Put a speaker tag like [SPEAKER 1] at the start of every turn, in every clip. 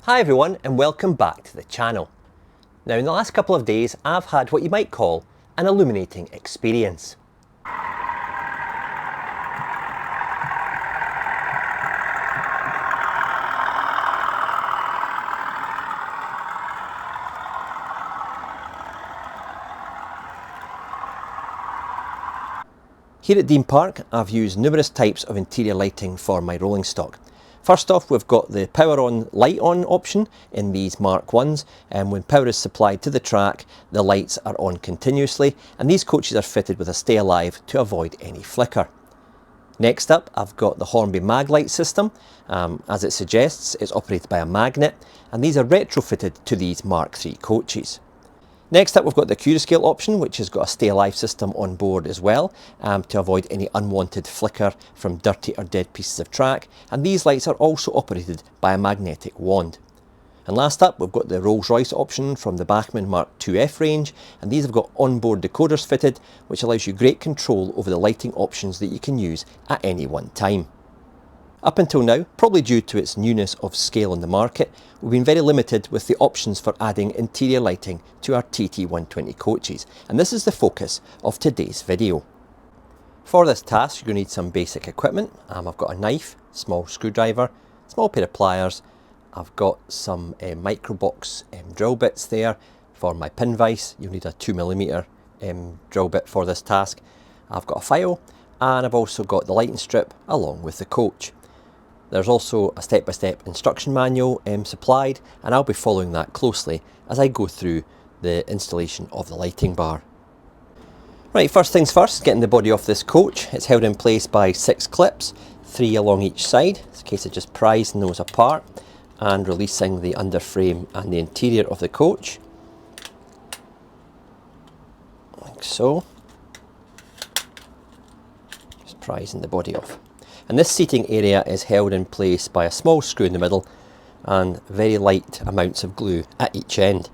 [SPEAKER 1] Hi everyone and welcome back to the channel. Now in the last couple of days I've had what you might call an illuminating experience. Here at Dean Park I've used numerous types of interior lighting for my rolling stock. First off, we've got the power on, light on option in these Mark 1s, and when power is supplied to the track, the lights are on continuously, and these coaches are fitted with a stay alive to avoid any flicker. Next up, I've got the Hornby mag light system. As it suggests, it's operated by a magnet, and these are retrofitted to these Mark 3 coaches. Next up, we've got the Curascale option, which has got a stay alive system on board as well, to avoid any unwanted flicker from dirty or dead pieces of track, and these lights are also operated by a magnetic wand. And last up, we've got the Rolls-Royce option from the Bachmann Mark IIF range, and these have got onboard decoders fitted, which allows you great control over the lighting options that you can use at any one time. Up until now, probably due to its newness of scale in the market, we've been very limited with the options for adding interior lighting to our TT120 coaches, and this is the focus of today's video. For this task, you're going to need some basic equipment. I've got a knife, small screwdriver, small pair of pliers. I've got some microbox drill bits there for my pin vise. You'll need a 2mm drill bit for this task. I've got a file, and I've also got the lighting strip along with the coach. There's also a step-by-step instruction manual supplied, and I'll be following that closely as I go through the installation of the lighting bar. Right, first things first, getting the body off this coach. It's held in place by 6 clips, 3 along each side. It's a case of just prising those apart and releasing the underframe and the interior of the coach, like so. Just prising the body off. And this seating area is held in place by a small screw in the middle and very light amounts of glue at each end.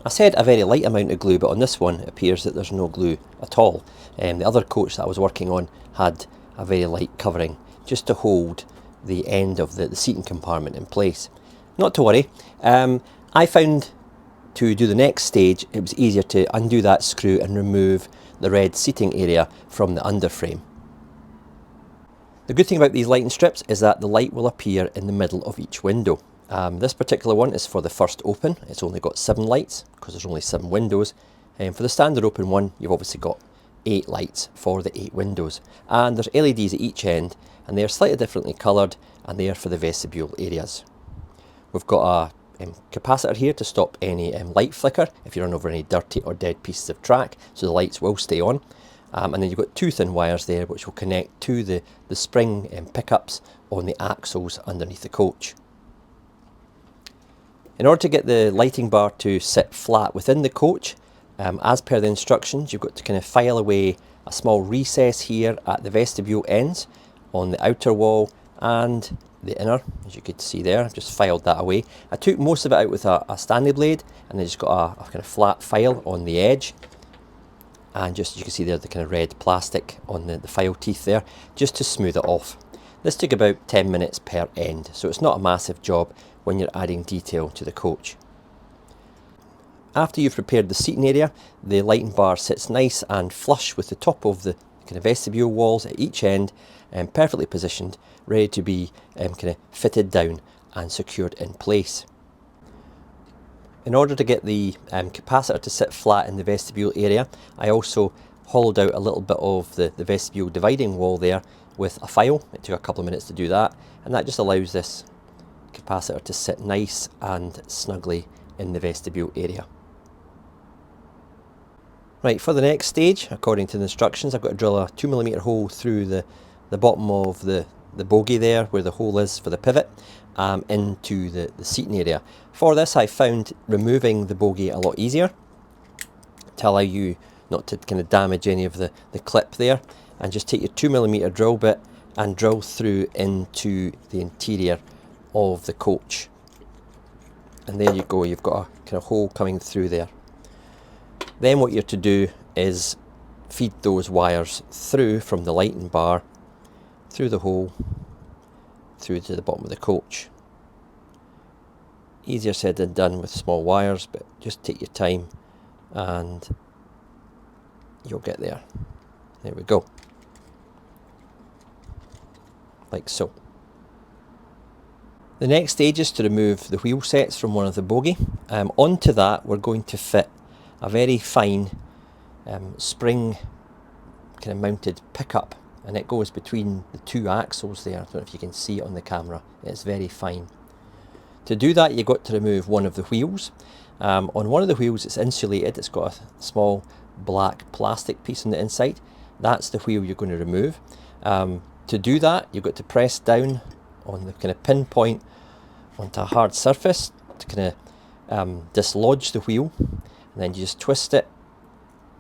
[SPEAKER 1] I said a very light amount of glue, but on this one it appears that there's no glue at all. The other coach that I was working on had a very light covering just to hold the end of the seating compartment in place. Not to worry, I found to do the next stage it was easier to undo that screw and remove the red seating area from the underframe. The good thing about these lighting strips is that the light will appear in the middle of each window. This particular one is for the first open. It's only got 7 lights because there's only 7 windows. For the standard open one, you've obviously got 8 lights for the 8 windows. And there's LEDs at each end, and they're slightly differently coloured, and they are for the vestibule areas. We've got a capacitor here to stop any light flicker if you run over any dirty or dead pieces of track, so the lights will stay on. And then you've got 2 thin wires there which will connect to the spring pickups on the axles underneath the coach. In order to get the lighting bar to sit flat within the coach, as per the instructions, you've got to kind of file away a small recess here at the vestibule ends on the outer wall and the inner, as you could see there. I've just filed that away. I took most of it out with a Stanley blade, and then just got a kind of flat file on the edge. And just as you can see there, the kind of red plastic on the file teeth there, just to smooth it off. This took about 10 minutes per end, so it's not a massive job when you're adding detail to the coach. After you've prepared the seating area, the lighting bar sits nice and flush with the top of the kind of vestibule walls at each end, and perfectly positioned, ready to be kind of fitted down and secured in place. In order to get the capacitor to sit flat in the vestibule area, I also hollowed out a little bit of the vestibule dividing wall there with a file. It took a couple of minutes to do that, and that just allows this capacitor to sit nice and snugly in the vestibule area. Right, for the next stage, according to the instructions, I've got to drill a 2mm hole through the bottom of the bogie there, where the hole is for the pivot, into the seating area. For this, I found removing the bogie a lot easier to allow you not to kind of damage any of the clip there, and just take your 2mm drill bit and drill through into the interior of the coach. And there you go, you've got a kind of hole coming through there. Then what you're to do is feed those wires through from the lighting bar, through the hole, through to the bottom of the coach. Easier said than done with small wires, but just take your time and you'll get there. There we go. Like so. The next stage is to remove the wheel sets from one of the bogie. Onto that we're going to fit a very fine spring kind of mounted pickup, and it goes between the two axles there. I don't know if you can see it on the camera, it's very fine. To do that you've got to remove one of the wheels. On one of the wheels it's insulated, it's got a small black plastic piece on the inside. That's the wheel you're going to remove. To do that you've got to press down on the kind of pinpoint onto a hard surface to kind of dislodge the wheel, and then you just twist it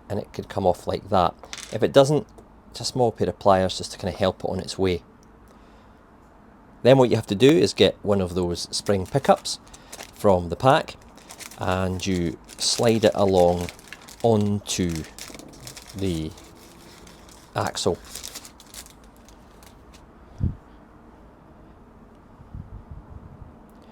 [SPEAKER 1] and it could come off like that. If it doesn't, it's a small pair of pliers just to kind of help it on its way. Then what you have to do is get one of those spring pickups from the pack and you slide it along onto the axle.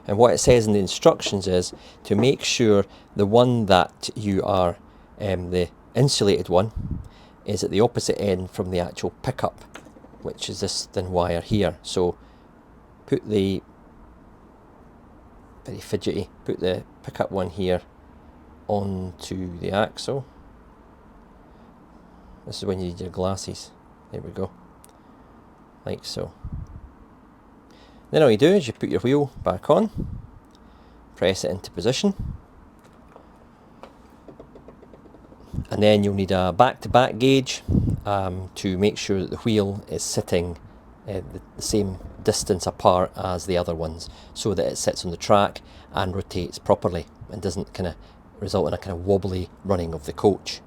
[SPEAKER 1] And what it says in the instructions is to make sure the one that you are, the insulated one, is at the opposite end from the actual pickup, which is this thin wire here. So put the, very fidgety, put the pickup one here onto the axle. This is when you need your glasses. There we go. Like so. Then all you do is you put your wheel back on, press it into position, and then you'll need a back-to-back gauge to make sure that the wheel is sitting the same distance apart as the other ones, so that it sits on the track and rotates properly and doesn't kind of result in a kind of wobbly running of the coach.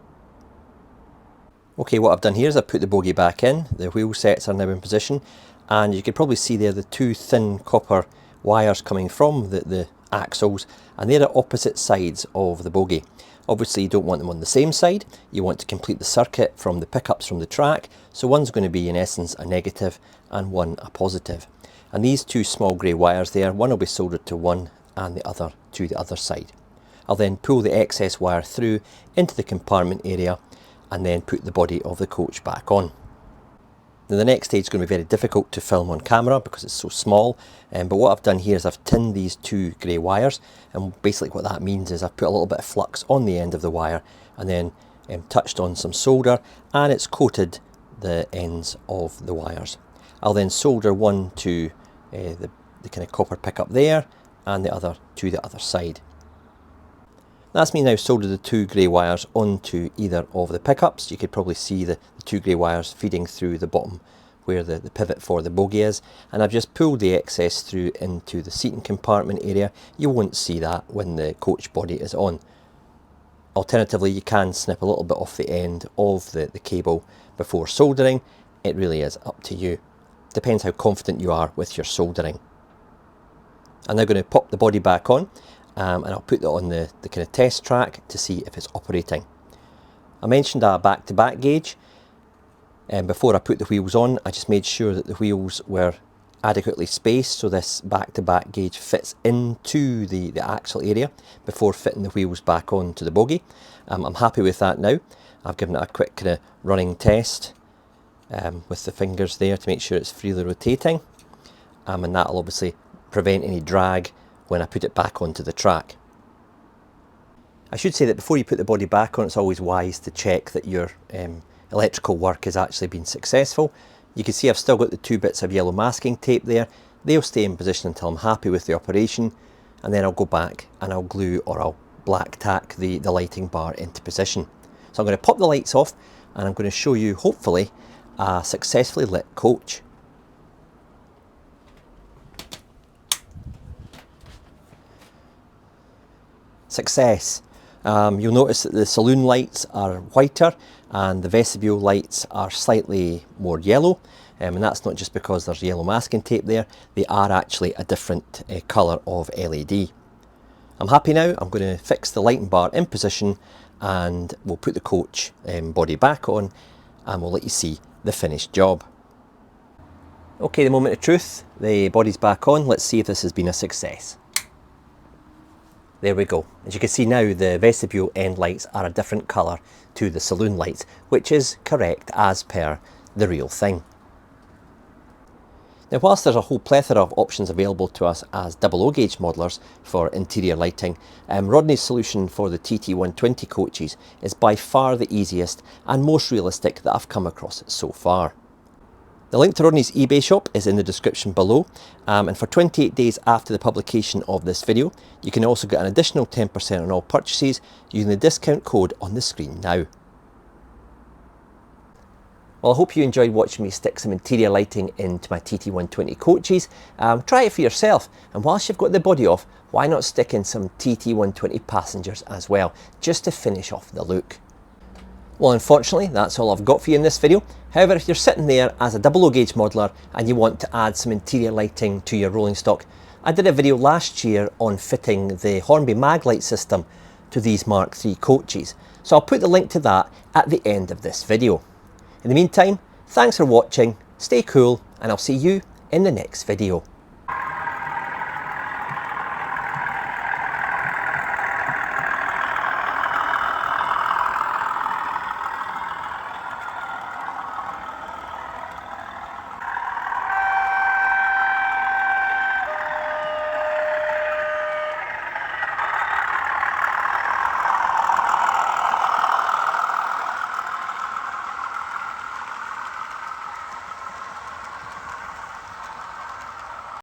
[SPEAKER 1] Okay, what I've done here is I've put the bogie back in, the wheel sets are now in position, and you can probably see there the two thin copper wires coming from the axles, and they're at opposite sides of the bogie. Obviously you don't want them on the same side, you want to complete the circuit from the pickups from the track, so one's going to be in essence a negative and one a positive. And these two small grey wires there, one will be soldered to one and the other to the other side. I'll then pull the excess wire through into the compartment area and then put the body of the coach back on. Now the next stage is going to be very difficult to film on camera because it's so small, but what I've done here is I've tinned these two grey wires, and basically what that means is I've put a little bit of flux on the end of the wire and then touched on some solder, and it's coated the ends of the wires. I'll then solder one to the kind of copper pickup there and the other to the other side. That's me now soldered the two grey wires onto either of the pickups. You could probably see the two grey wires feeding through the bottom where the pivot for the bogie is, and I've just pulled the excess through into the seating compartment area. You won't see that when the coach body is on. Alternatively, you can snip a little bit off the end of the cable before soldering. It really is up to you. Depends how confident you are with your soldering. I'm now going to pop the body back on, and I'll put that on the kind of test track to see if it's operating. I mentioned a back-to-back gauge, and before I put the wheels on I just made sure that the wheels were adequately spaced so this back-to-back gauge fits into the axle area before fitting the wheels back onto the bogie. I'm happy with that now. I've given it a quick kind of running test with the fingers there to make sure it's freely rotating, and that'll obviously prevent any drag when I put it back onto the track. I should say that before you put the body back on, it's always wise to check that your electrical work has actually been successful. You can see I've still got the two bits of yellow masking tape there. They'll stay in position until I'm happy with the operation, and then I'll go back and I'll glue or I'll black tack the lighting bar into position. So I'm going to pop the lights off and I'm going to show you hopefully a successfully lit coach. Success. You'll notice that the saloon lights are whiter and the vestibule lights are slightly more yellow, and that's not just because there's yellow masking tape there, they are actually a different colour of LED. I'm happy now. I'm going to fix the lighting bar in position and we'll put the coach body back on and we'll let you see the finished job. Okay, the moment of truth, the body's back on. Let's see if this has been a success. There we go. As you can see now, the vestibule end lights are a different colour to the saloon lights, which is correct as per the real thing. Now, whilst there's a whole plethora of options available to us as 00 gauge modellers for interior lighting, Rodney's solution for the TT120 coaches is by far the easiest and most realistic that I've come across so far. The link to Rodney's eBay shop is in the description below, and for 28 days after the publication of this video, you can also get an additional 10% on all purchases using the discount code on the screen now. Well, I hope you enjoyed watching me stick some interior lighting into my TT120 coaches. Try it for yourself, and whilst you've got the body off, why not stick in some TT120 passengers as well, just to finish off the look. Well, unfortunately, that's all I've got for you in this video. However, if you're sitting there as a 00 gauge modeller and you want to add some interior lighting to your rolling stock, I did a video last year on fitting the Hornby mag light system to these Mark III coaches, so I'll put the link to that at the end of this video. In the meantime, thanks for watching, stay cool, and I'll see you in the next video.